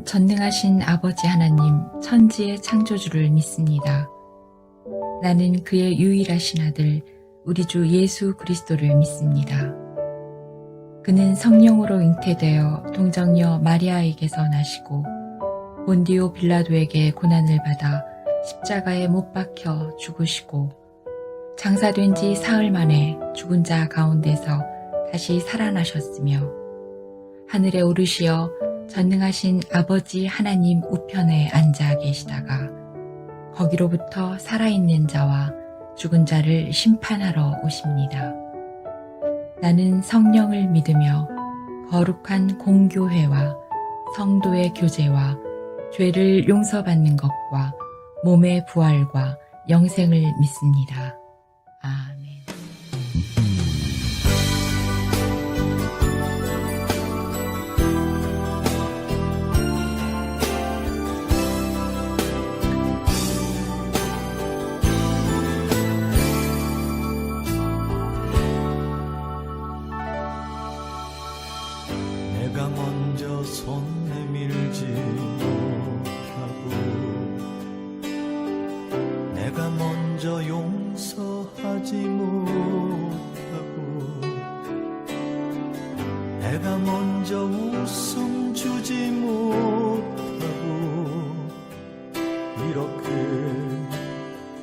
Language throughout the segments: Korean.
나는 전능하신 아버지 하나님 천지의 창조주를 믿습니다. 나는 그의 유일하신 아들 우리 주 예수 그리스도를 믿습니다. 그는 성령으로 잉태되어 동정녀 마리아에게서 나시고 본디오 빌라도에게 고난을 받아 십자가에 못 박혀 죽으시고 장사된 지 사흘 만에 죽은 자 가운데서 다시 살아나셨으며 하늘에 오르시어 전능하신 아버지 하나님 우편에 앉아 계시다가 거기로부터 살아있는 자와 죽은 자를 심판하러 오십니다. 나는 성령을 믿으며 거룩한 공교회와 성도의 교제와 죄를 용서받는 것과 몸의 부활과 영생을 믿습니다. 아멘. 내가 먼저 손 내밀지 못하고 내가 먼저 용서하지 못하고 내가 먼저 웃음 주지 못하고 이렇게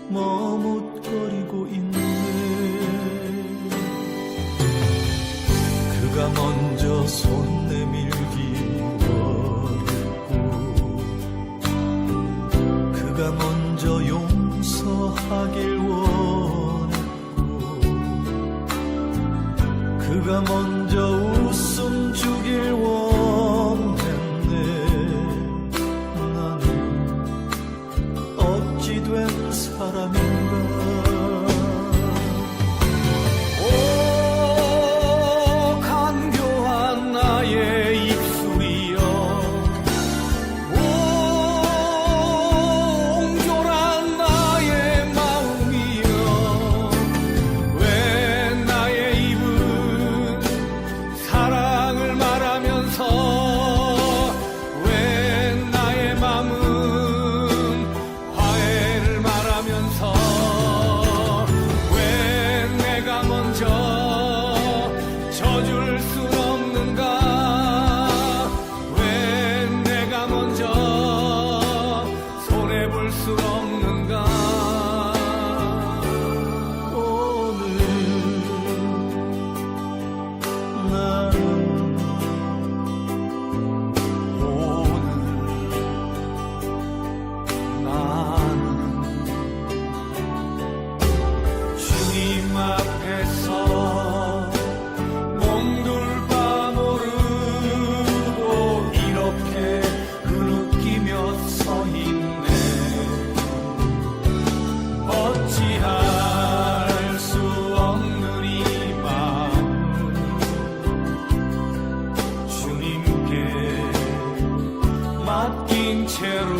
머뭇거리고 있네. 그가 먼저 손 내밀기 원했고 그가 먼저 용서하길 원했고 그가 먼저 웃음 주길 원했네. 나는 어찌 된 사람인가. 져줄 수 없는가? 왜 내가 먼저 손해볼 수 없는가? 오늘 나는 주님 앞에서 몽돌바 모르고 이렇게 흐느끼며 서 있네. 어찌할 수 없는 이 마음 주님께 맡긴 채로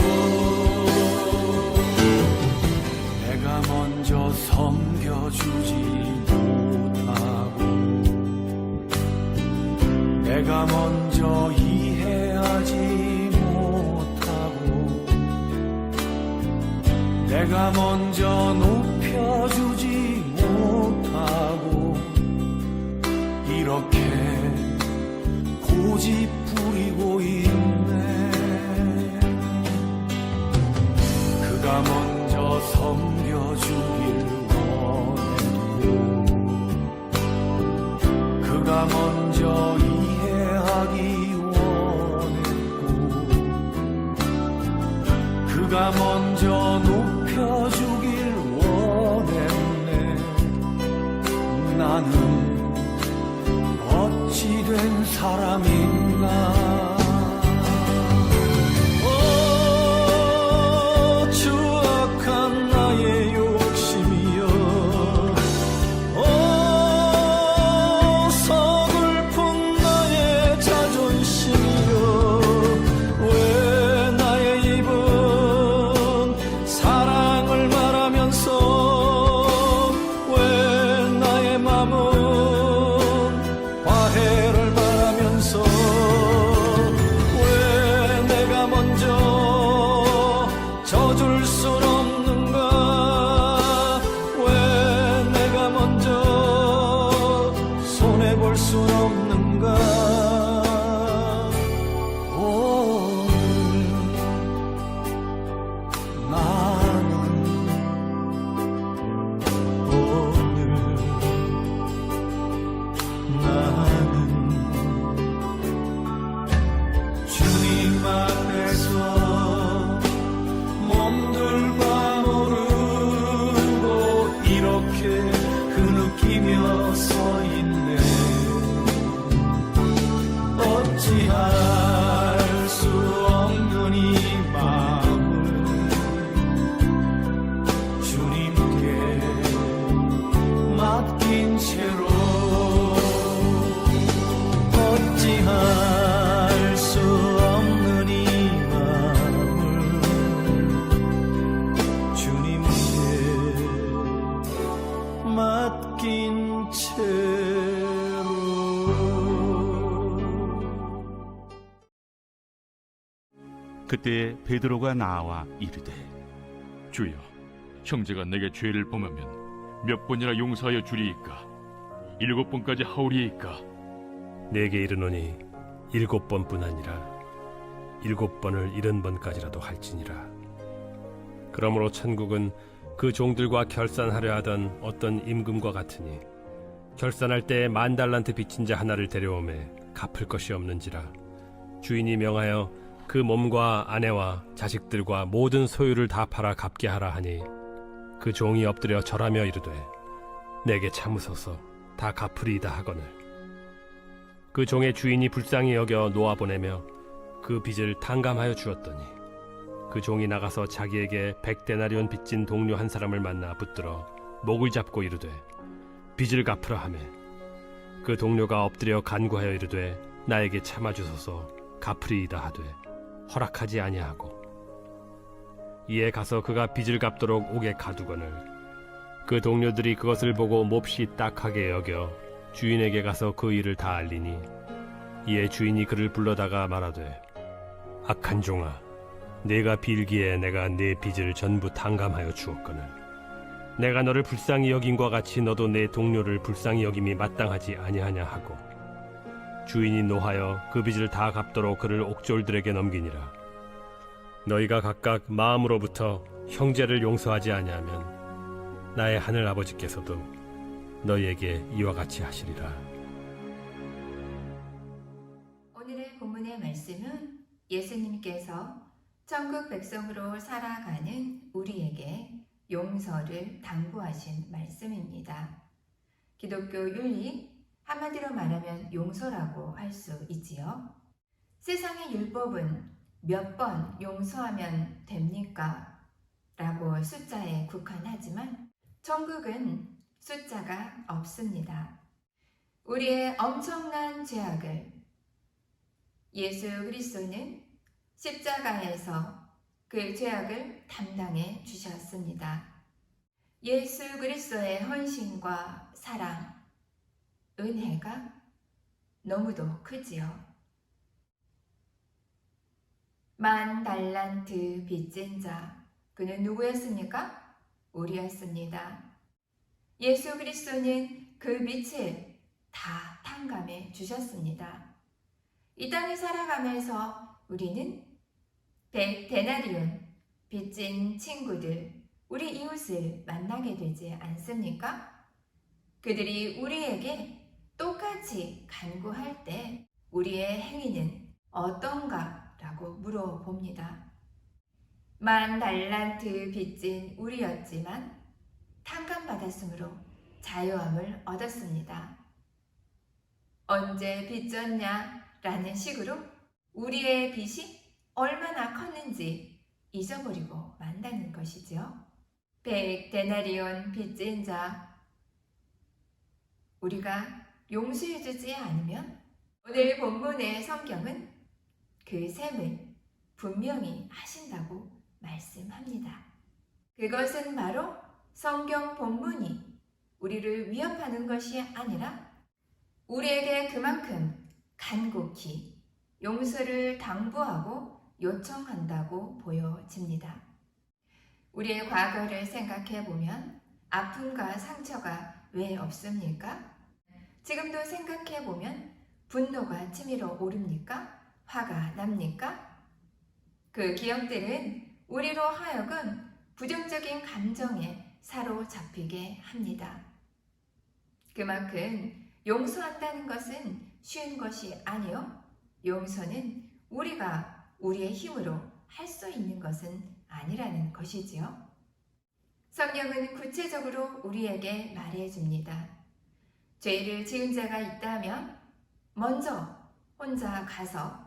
내가 먼저 섬겨주지 못하고 내가 먼저 이해하지 못하고 내가 먼저 높여주지 못하고 이렇게 고집 부리고 있네. 그가 먼저 섬겨주길 원했고 그가 먼저 이해하기 원했고 그가 먼저 높여주길 원했네. 나는 어찌 된 사람인가. 추악한 나의 욕심이여 서글픈 나의 자존심이여 왜 나의 입은 사랑을 말하면서 왜 나의 맘은 화해를 바라면서 어찌할 수 없는 이 마음을 주님께 맡긴 채로 어찌할 수 없는 이 마음을 주님께 맡긴 채로. 그때 베드로가 나와 이르되 주여, 형제가 내게 죄를 범하면 몇 번이나 용서하여 주리이까? 7번까지 하오리이까? 내게 이르노니 7번뿐 아니라 7번을 70번까지라도 할지니라. 그러므로 천국은 그 종들과 결산하려 하던 어떤 임금과 같으니 결산할 때 10,000달란트 빚진 자 하나를 데려오매 갚을 것이 없는지라. 주인이 명하여 그 몸과 아내와 자식들과 모든 소유를 다 팔아 갚게 하라 하니 그 종이 엎드려 절하며 이르되 내게 참으소서 다 갚으리이다 하거늘. 그 종의 주인이 불쌍히 여겨 놓아보내며 그 빚을 탕감하여 주었더니 그 종이 나가서 자기에게 100데나리온 빚진 동료 한 사람을 만나 붙들어 목을 잡고 이르되 빚을 갚으라 하매 그 동료가 엎드려 간구하여 이르되 나에게 참아주소서 갚으리이다 하되 허락하지 아니하고 이에 가서 그가 빚을 갚도록 옥에 가두거늘 그 동료들이 그것을 보고 몹시 딱하게 여겨 주인에게 가서 그 일을 다 알리니 이에 주인이 그를 불러다가 말하되 악한 종아, 내가 빌기에 내가 네 빚을 전부 탕감하여 주었거늘 내가 너를 불쌍히 여김과 같이 너도 내 동료를 불쌍히 여김이 마땅하지 아니하냐 하고 주인이 노하여 그 빚을 다 갚도록 그를 옥졸들에게 넘기니라. 너희가 각각 마음으로부터 형제를 용서하지 아니하면 나의 하늘 아버지께서도 너희에게 이와 같이 하시리라. 오늘의 본문의 말씀은 예수님께서 천국 백성으로 살아가는 우리에게 용서를 당부하신 말씀입니다. 기독교 윤리, 한마디로 말하면 용서라고 할 수 있지요. 세상의 율법은 몇 번 용서하면 됩니까? 라고 숫자에 국한하지만 천국은 숫자가 없습니다. 우리의 엄청난 죄악을 예수 그리스도는 십자가에서 그 죄악을 담당해 주셨습니다. 예수 그리스도의 헌신과 사랑, 은혜가 너무도 크지요. 10,000달란트 빚진 자, 그는 누구였습니까? 우리였습니다. 예수 그리스도는 그 빚을 다 탕감해 주셨습니다. 이 땅을 살아가면서 우리는 100데나리온 빚진 친구들, 우리 이웃을 만나게 되지 않습니까? 그들이 우리에게 똑같이 간구할 때 우리의 행위는 어떤가? 라고 물어봅니다. 10,000달란트 빚진 우리였지만 탕감받았으므로 자유함을 얻었습니다. 언제 빚졌냐? 라는 식으로 우리의 빚이 얼마나 컸는지 잊어버리고 만다는 것이죠. 100데나리온 빚진 자, 우리가 용서해주지 않으면 오늘 본문의 성경은 그 셈을 분명히 하신다고 말씀합니다. 그것은 바로 성경 본문이 우리를 위협하는 것이 아니라 우리에게 그만큼 간곡히 용서를 당부하고 요청한다고 보여집니다. 우리의 과거를 생각해 보면 아픔과 상처가 왜 없습니까? 지금도 생각해 보면 분노가 치밀어 오릅니까? 화가 납니까? 그 기억들은 우리로 하여금 부정적인 감정에 사로잡히게 합니다. 그만큼 용서한다는 것은 쉬운 것이 아니요. 용서는 우리가 우리의 힘으로 할 수 있는 것은 아니라는 것이지요. 성경은 구체적으로 우리에게 말해줍니다. 죄를 지은 자가 있다면 먼저 혼자 가서,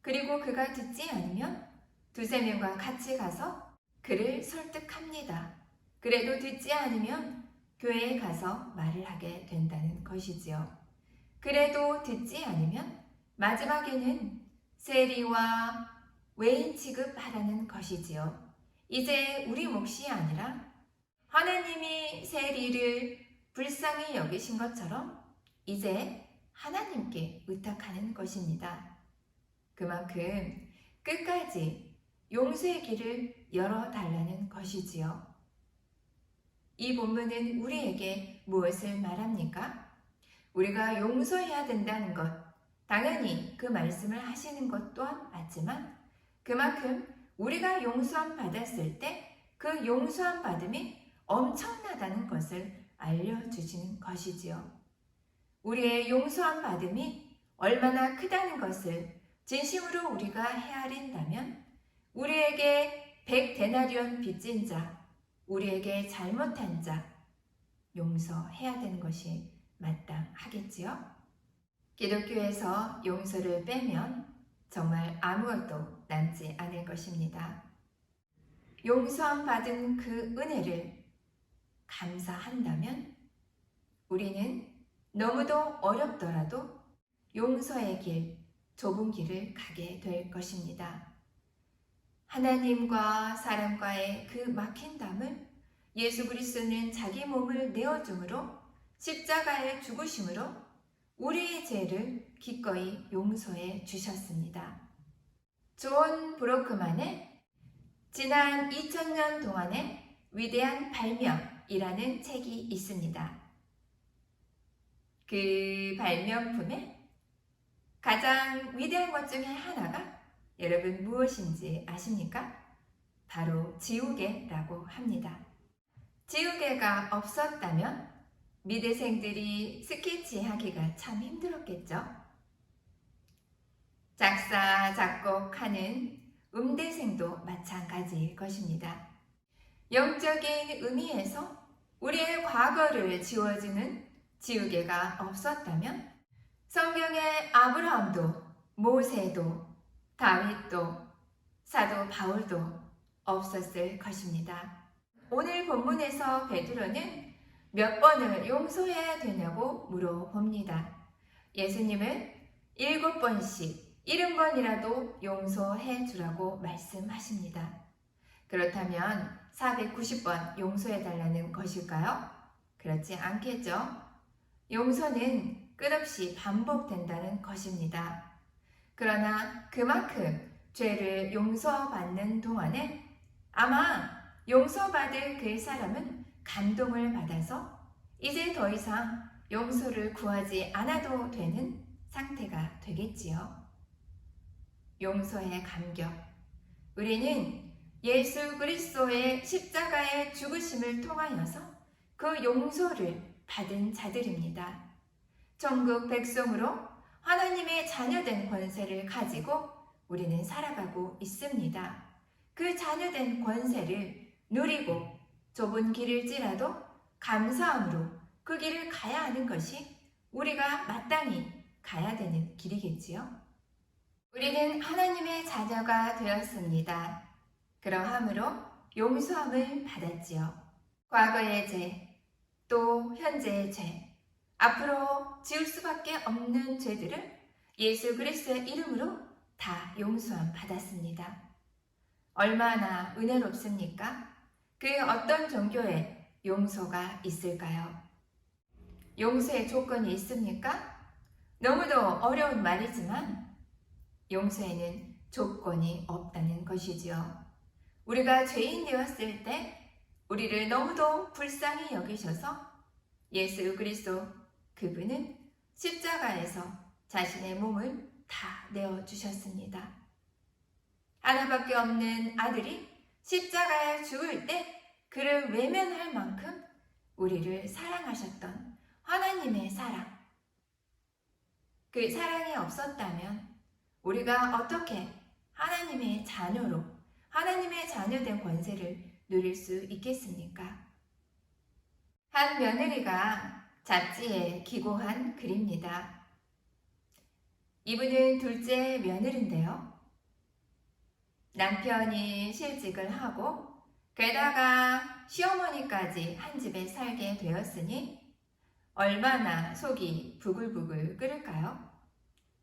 그리고 그가 듣지 않으면 두세 명과 같이 가서 그를 설득합니다. 그래도 듣지 않으면 교회에 가서 말을 하게 된다는 것이지요. 그래도 듣지 않으면 마지막에는 세리와 외인 취급하라는 것이지요. 이제 우리 몫이 아니라 하나님이 세리를 불쌍히 여기신 것처럼 이제 하나님께 의탁하는 것입니다. 그만큼 끝까지 용서의 길을 열어달라는 것이지요. 이 본문은 우리에게 무엇을 말합니까? 우리가 용서해야 된다는 것, 당연히 그 말씀을 하시는 것 또한 맞지만 그만큼 우리가 용서함 받았을 때 그 용서함 받음이 엄청나다는 것을 알려주시는 것이지요. 우리의 용서함 받음이 얼마나 크다는 것을 진심으로 우리가 헤아린다면 우리에게 100데나리온 빚진 자, 우리에게 잘못한 자 용서해야 되는 것이 마땅하겠지요. 기독교에서 용서를 빼면 정말 아무것도 남지 않을 것입니다. 용서함 받은 그 은혜를 감사한다면 우리는 너무도 어렵더라도 용서의 길, 좁은 길을 가게 될 것입니다. 하나님과 사람과의 그 막힌 담을 예수 그리스도는 자기 몸을 내어줌으로 십자가의 죽으심으로 우리의 죄를 기꺼이 용서해 주셨습니다. 존 브로크만의 지난 2000년 동안의 위대한 발명이라는 책이 있습니다. 그 발명품의 가장 위대한 것 중에 하나가 여러분 무엇인지 아십니까? 바로 지우개라고 합니다. 지우개가 없었다면 미대생들이 스케치하기가 참 힘들었겠죠. 작사, 작곡하는 음대생도 마찬가지일 것입니다. 영적인 의미에서 우리의 과거를 지워주는 지우개가 없었다면 성경의 아브라함도, 모세도, 다윗도, 사도 바울도 없었을 것입니다. 오늘 본문에서 베드로는 몇 번을 용서해야 되냐고 물어봅니다. 예수님은 7번씩 70번이라도 용서해 주라고 말씀하십니다. 그렇다면 490번 용서해 달라는 것일까요? 그렇지 않겠죠. 용서는 끝없이 반복된다는 것입니다. 그러나 그만큼 죄를 용서받는 동안에 아마 용서받을 그 사람은 감동을 받아서 이제 더 이상 용서를 구하지 않아도 되는 상태가 되겠지요. 용서의 감격. 우리는 예수 그리스도의 십자가의 죽으심을 통하여서 그 용서를 받은 자들입니다. 천국 백성으로 하나님의 자녀된 권세를 가지고 우리는 살아가고 있습니다. 그 자녀된 권세를 누리고 좁은 길일지라도 감사함으로 그 길을 가야 하는 것이 우리가 마땅히 가야 되는 길이겠지요. 우리는 하나님의 자녀가 되었습니다. 그러함으로 용서함을 받았지요. 과거의 죄, 또 현재의 죄, 앞으로 지을 수밖에 없는 죄들을 예수 그리스도의 이름으로 다 용서함 받았습니다. 얼마나 은혜롭습니까? 그 어떤 종교에 용서가 있을까요? 용서의 조건이 있습니까? 너무도 어려운 말이지만 용서에는 조건이 없다는 것이지요. 우리가 죄인 되었을 때 우리를 너무도 불쌍히 여기셔서 예수 그리스도 그분은 십자가에서 자신의 몸을 다 내어주셨습니다. 하나밖에 없는 아들이 십자가에 죽을 때 그를 외면할 만큼 우리를 사랑하셨던 하나님의 사랑. 그 사랑이 없었다면 우리가 어떻게 하나님의 자녀로 하나님의 자녀된 권세를 누릴 수 있겠습니까? 한 며느리가 잡지에 기고한 글입니다. 이분은 둘째 며느리인데요. 남편이 실직을 하고 게다가 시어머니까지 한 집에 살게 되었으니 얼마나 속이 부글부글 끓을까요?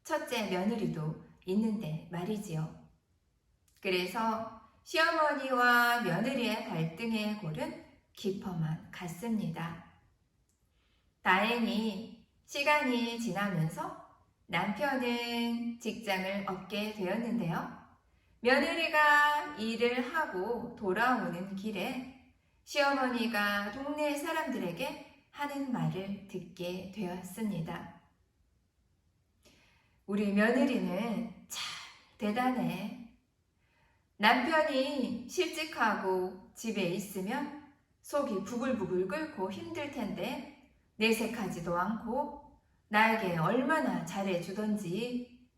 첫째 며느리도 있는데 말이지요. 그래서 시어머니와 며느리의 갈등의 골은 깊어만 갔습니다. 다행히 시간이 지나면서 남편은 직장을 얻게 되었는데요. 며느리가 일을 하고 돌아오는 길에 시어머니가 동네 사람들에게 하는 말을 듣게 되었습니다. 우리 며느리는 참 대단해. 남편이 실직하고 집에 있으면 속이 부글부글 끓고 힘들 텐데 내색하지도 않고 나에게 얼마나 잘해주던지.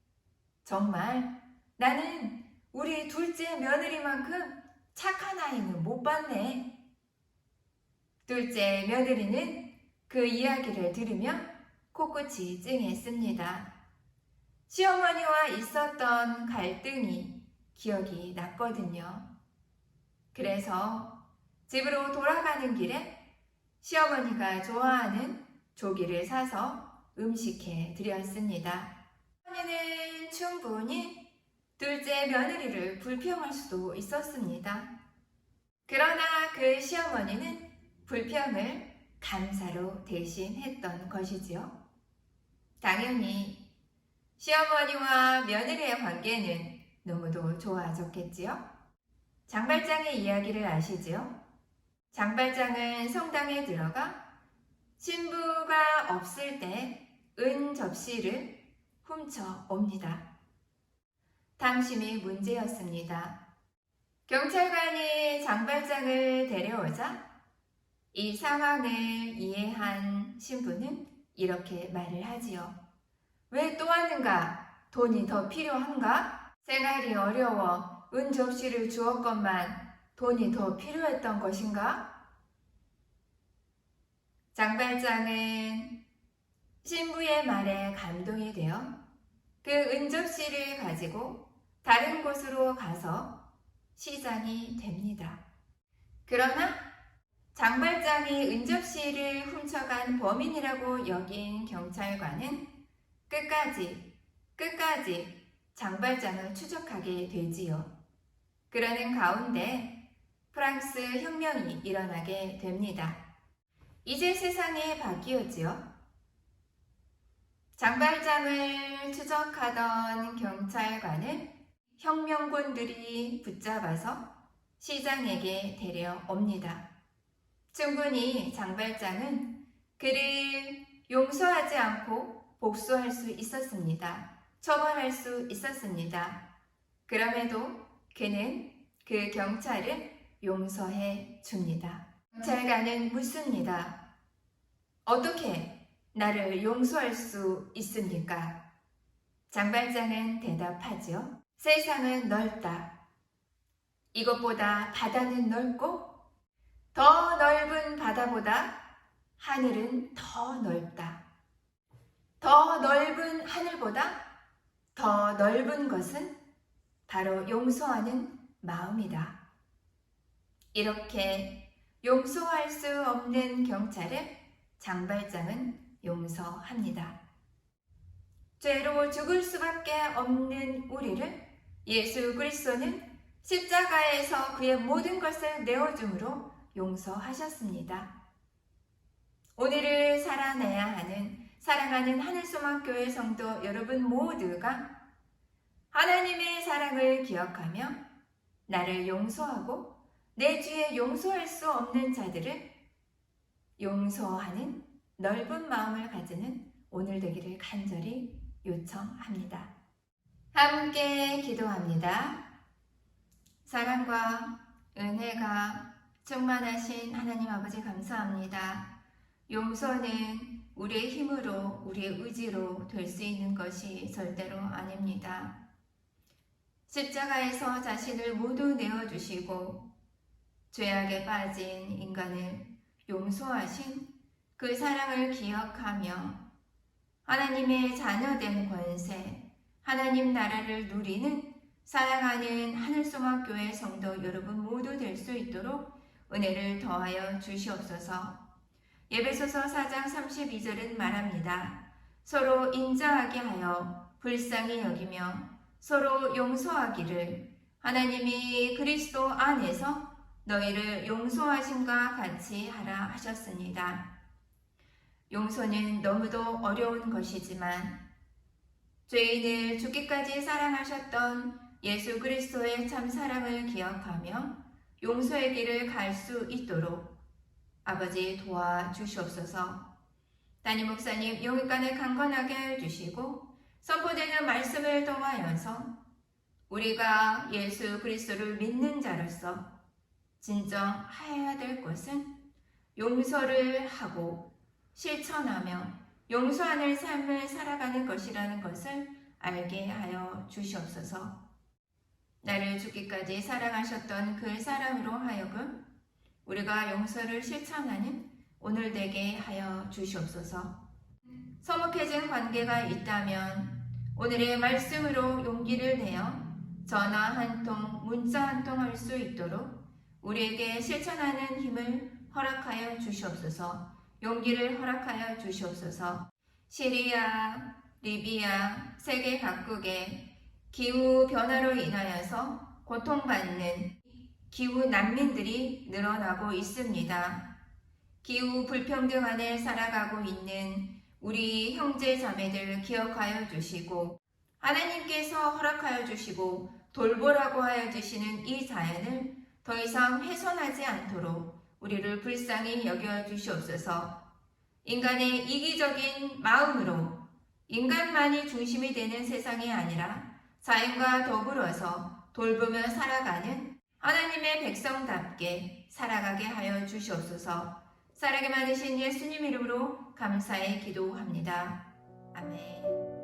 정말 나는 우리 둘째 며느리만큼 착한 아이는 못 봤네. 둘째 며느리는 그 이야기를 들으며 코끝이 찡했습니다. 시어머니와 있었던 갈등이 기억이 났거든요. 그래서 집으로 돌아가는 길에 시어머니가 좋아하는 조기를 사서 음식해 드렸습니다. 시어머니는 충분히 둘째 며느리를 불평할 수도 있었습니다. 그러나 그 시어머니는 불평을 감사로 대신했던 것이지요. 당연히 시어머니와 며느리의 관계는 너무도 좋아졌겠지요. 장발장의 이야기를 아시지요? 장발장은 성당에 들어가 신부가 없을 때 은 접시를 훔쳐 옵니다. 당심이 문제였습니다. 경찰관이 장발장을 데려오자 이 상황을 이해한 신부는 이렇게 말을 하지요. 왜 또 왔는가? 돈이 더 필요한가? 생활이 어려워 은 접시를 주었건만 돈이 더 필요했던 것인가? 장발장은 신부의 말에 감동이 되어 그 은접시를 가지고 다른 곳으로 가서 시장이 됩니다. 그러나 장발장이 은접시를 훔쳐간 범인이라고 여긴 경찰관은 끝까지 장발장을 추적하게 되지요. 그러는 가운데 프랑스 혁명이 일어나게 됩니다. 이제 세상이 바뀌었지요. 장발장을 추적하던 경찰관을 혁명군들이 붙잡아서 시장에게 데려옵니다. 충분히 장발장은 그를 용서하지 않고 복수할 수 있었습니다. 처벌할 수 있었습니다. 그럼에도 그는 그 경찰을 용서해 줍니다. 경찰관은 묻습니다. 어떻게 나를 용서할 수 있습니까? 장발장은 대답하죠. 세상은 넓다. 이것보다 바다는 넓고 더 넓은 바다보다 하늘은 더 넓다. 더 넓은 하늘보다 더 넓은 것은 바로 용서하는 마음이다. 이렇게 용서할 수 없는 경찰을 장발장은 용서합니다. 죄로 죽을 수밖에 없는 우리를 예수 그리스도는 십자가에서 그의 모든 것을 내어줌으로 용서하셨습니다. 오늘을 살아내야 하는 사랑하는 하늘소망교회 성도 여러분 모두가 하나님의 사랑을 기억하며 나를 용서하고 내 주에 용서할 수 없는 자들을 용서하는 넓은 마음을 가지는 오늘 되기를 간절히 요청합니다. 함께 기도합니다. 사랑과 은혜가 충만하신 하나님 아버지 감사합니다. 용서는 우리의 힘으로 우리의 의지로 될 수 있는 것이 절대로 아닙니다. 십자가에서 자신을 모두 내어주시고 죄악에 빠진 인간을 용서하신 그 사랑을 기억하며 하나님의 자녀된 권세, 하나님 나라를 누리는 사랑하는 하늘소망교회 성도 여러분 모두 될 수 있도록 은혜를 더하여 주시옵소서. 에베소서 4장 32절은 말합니다. 서로 인자하게 하여 불쌍히 여기며 서로 용서하기를 하나님이 그리스도 안에서 너희를 용서하심과 같이 하라 하셨습니다. 용서는 너무도 어려운 것이지만 죄인을 죽기까지 사랑하셨던 예수 그리스도의 참 사랑을 기억하며 용서의 길을 갈 수 있도록 아버지 도와주시옵소서. 담임 목사님 영육간을 강건하게 해주시고 선포되는 말씀을 통하여서 우리가 예수 그리스도를 믿는 자로서 진정해야 될 것은 용서를 하고 실천하며 용서하는 삶을 살아가는 것이라는 것을 알게 하여 주시옵소서. 나를 죽기까지 사랑하셨던 그 사랑으로 하여금 우리가 용서를 실천하는 오늘 되게 하여 주시옵소서. 서먹해진 관계가 있다면 오늘의 말씀으로 용기를 내어 전화 한 통, 문자 한 통 할 수 있도록 우리에게 실천하는 힘을 허락하여 주시옵소서. 용기를 허락하여 주시옵소서. 시리아, 리비아, 세계 각국의 기후 변화로 인하여서 고통받는 기후 난민들이 늘어나고 있습니다. 기후 불평등 안에 살아가고 있는 우리 형제 자매들 기억하여 주시고 하나님께서 허락하여 주시고 돌보라고 하여 주시는 이 자연을 더 이상 훼손하지 않도록 우리를 불쌍히 여겨 주시옵소서. 인간의 이기적인 마음으로 인간만이 중심이 되는 세상이 아니라 자연과 더불어서 돌보며 살아가는 하나님의 백성답게 살아가게 하여 주시옵소서. 사랑이 많으신 예수님 이름으로 감사히 기도합니다. 아멘.